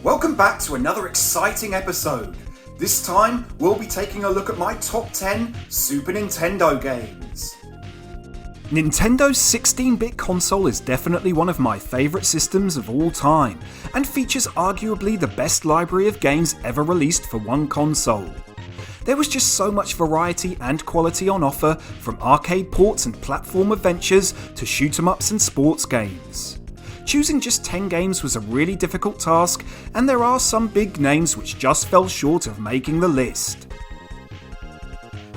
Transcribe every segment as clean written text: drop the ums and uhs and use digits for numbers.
Welcome back to another exciting episode. This time, we'll be taking a look at my top 10 Super Nintendo games. Nintendo's 16-bit console is definitely one of my favourite systems of all time, and features arguably the best library of games ever released for one console. There was just so much variety and quality on offer, from arcade ports and platform adventures to shoot-'em-ups and sports games. Choosing just 10 games was a really difficult task, and there are some big names which just fell short of making the list.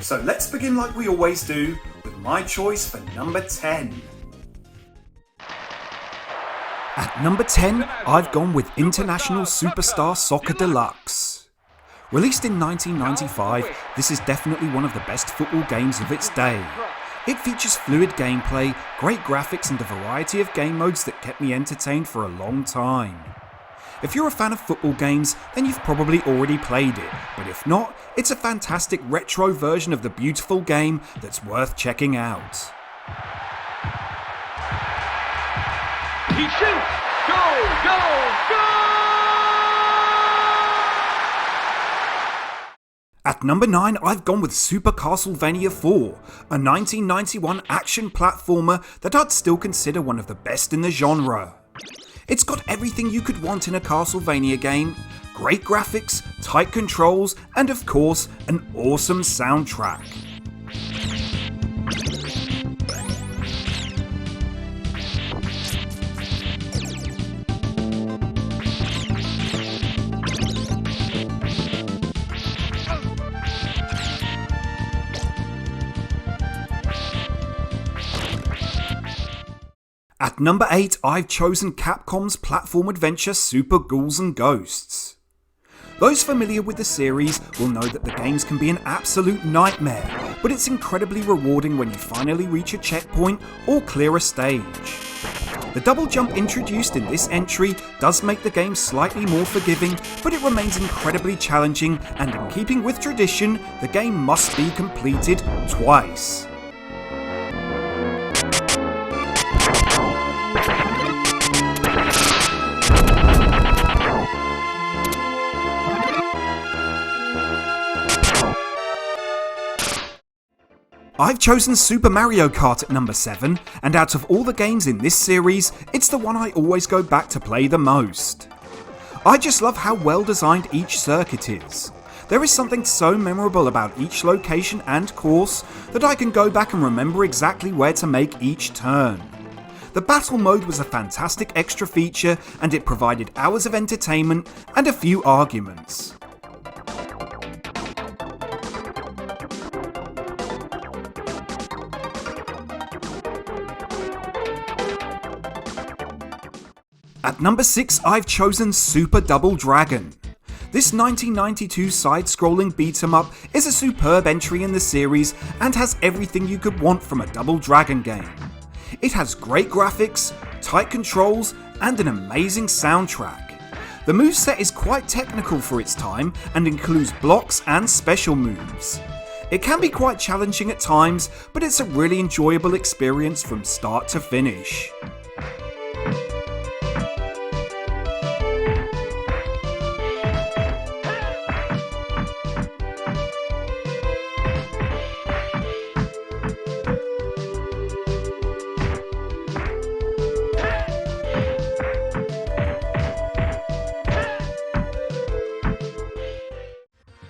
So let's begin like we always do, with my choice for number 10. At number 10, I've gone with International Superstar Soccer Deluxe. Released in 1995, this is definitely one of the best football games of its day. It features fluid gameplay, great graphics and a variety of game modes that kept me entertained for a long time. If you're a fan of football games, then you've probably already played it, but if not, it's a fantastic retro version of the beautiful game that's worth checking out. He shoots! Goal! Goal! Goal! At number 9, I've gone with Super Castlevania 4, a 1991 action platformer that I'd still consider one of the best in the genre. It's got everything you could want in a Castlevania game: great graphics, tight controls, and of course, an awesome soundtrack. At number 8, I've chosen Capcom's platform adventure Super Ghouls and Ghosts. Those familiar with the series will know that the games can be an absolute nightmare, but it's incredibly rewarding when you finally reach a checkpoint or clear a stage. The double jump introduced in this entry does make the game slightly more forgiving, but it remains incredibly challenging, and in keeping with tradition, the game must be completed twice. I've chosen Super Mario Kart at number 7, and out of all the games in this series, it's the one I always go back to play the most. I just love how well designed each circuit is. There is something so memorable about each location and course that I can go back and remember exactly where to make each turn. The battle mode was a fantastic extra feature, and it provided hours of entertainment and a few arguments. At number 6, I've chosen Super Double Dragon. This 1992 side-scrolling beat-em-up is a superb entry in the series and has everything you could want from a Double Dragon game. It has great graphics, tight controls, and an amazing soundtrack. The moveset is quite technical for its time and includes blocks and special moves. It can be quite challenging at times, but it's a really enjoyable experience from start to finish.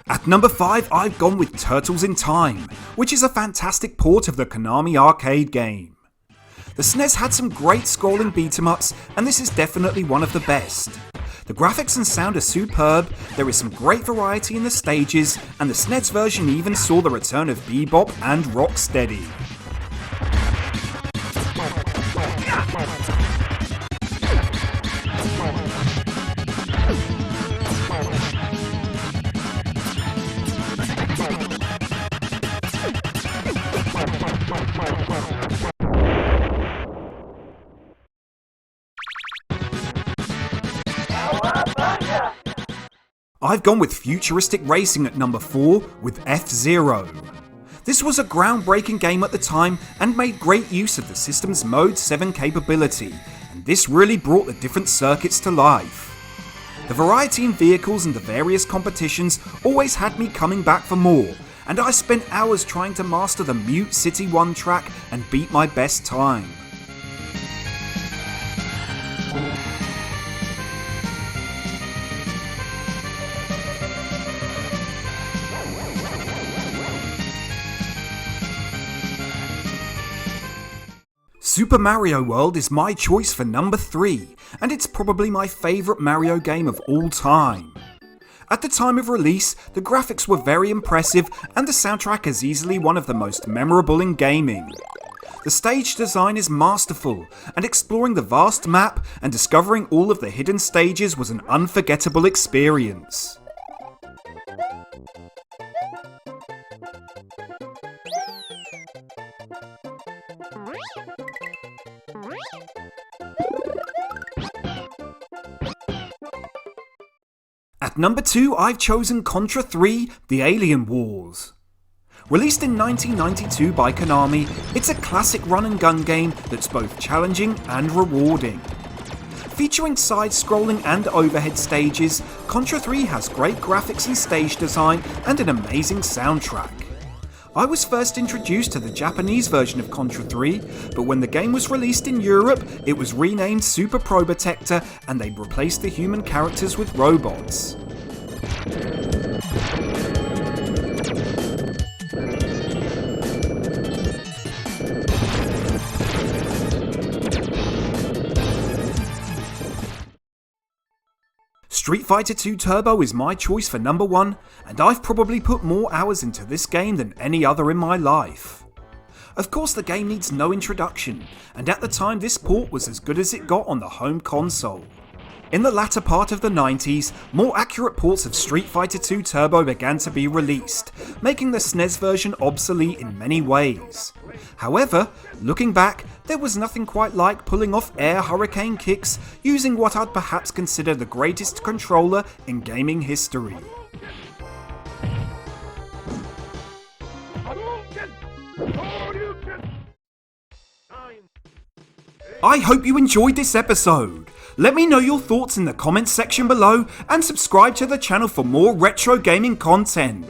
At number 5, I've gone with Turtles in Time, which is a fantastic port of the Konami arcade game. The SNES had some great scrolling beat-em-ups, and this is definitely one of the best. The graphics and sound are superb, there is some great variety in the stages, and the SNES version even saw the return of Bebop and Rocksteady. I've gone with futuristic racing at number 4 with FZero. This was a groundbreaking game at the time and made great use of the system's Mode 7 capability, and this really brought the different circuits to life. The variety in vehicles and the various competitions always had me coming back for more, and I spent hours trying to master the Mute City 1 track and beat my best time. Super Mario World is my choice for number 3, and it's probably my favourite Mario game of all time. At the time of release, the graphics were very impressive and the soundtrack is easily one of the most memorable in gaming. The stage design is masterful, and exploring the vast map and discovering all of the hidden stages was an unforgettable experience. At number 2, I've chosen Contra 3: The Alien Wars. Released in 1992 by Konami, it's a classic run and gun game that's both challenging and rewarding. Featuring side-scrolling and overhead stages, Contra 3 has great graphics and stage design and an amazing soundtrack. I was first introduced to the Japanese version of Contra 3, but when the game was released in Europe, it was renamed Super Probotector and they replaced the human characters with robots. Street Fighter 2 Turbo is my choice for number 1, and I've probably put more hours into this game than any other in my life. Of course, the game needs no introduction, and at the time this port was as good as it got on the home console. In the latter part of the 90s, more accurate ports of Street Fighter 2 Turbo began to be released, making the SNES version obsolete in many ways. However, looking back, there was nothing quite like pulling off air hurricane kicks using what I'd perhaps consider the greatest controller in gaming history. I hope you enjoyed this episode. Let me know your thoughts in the comments section below and subscribe to the channel for more retro gaming content.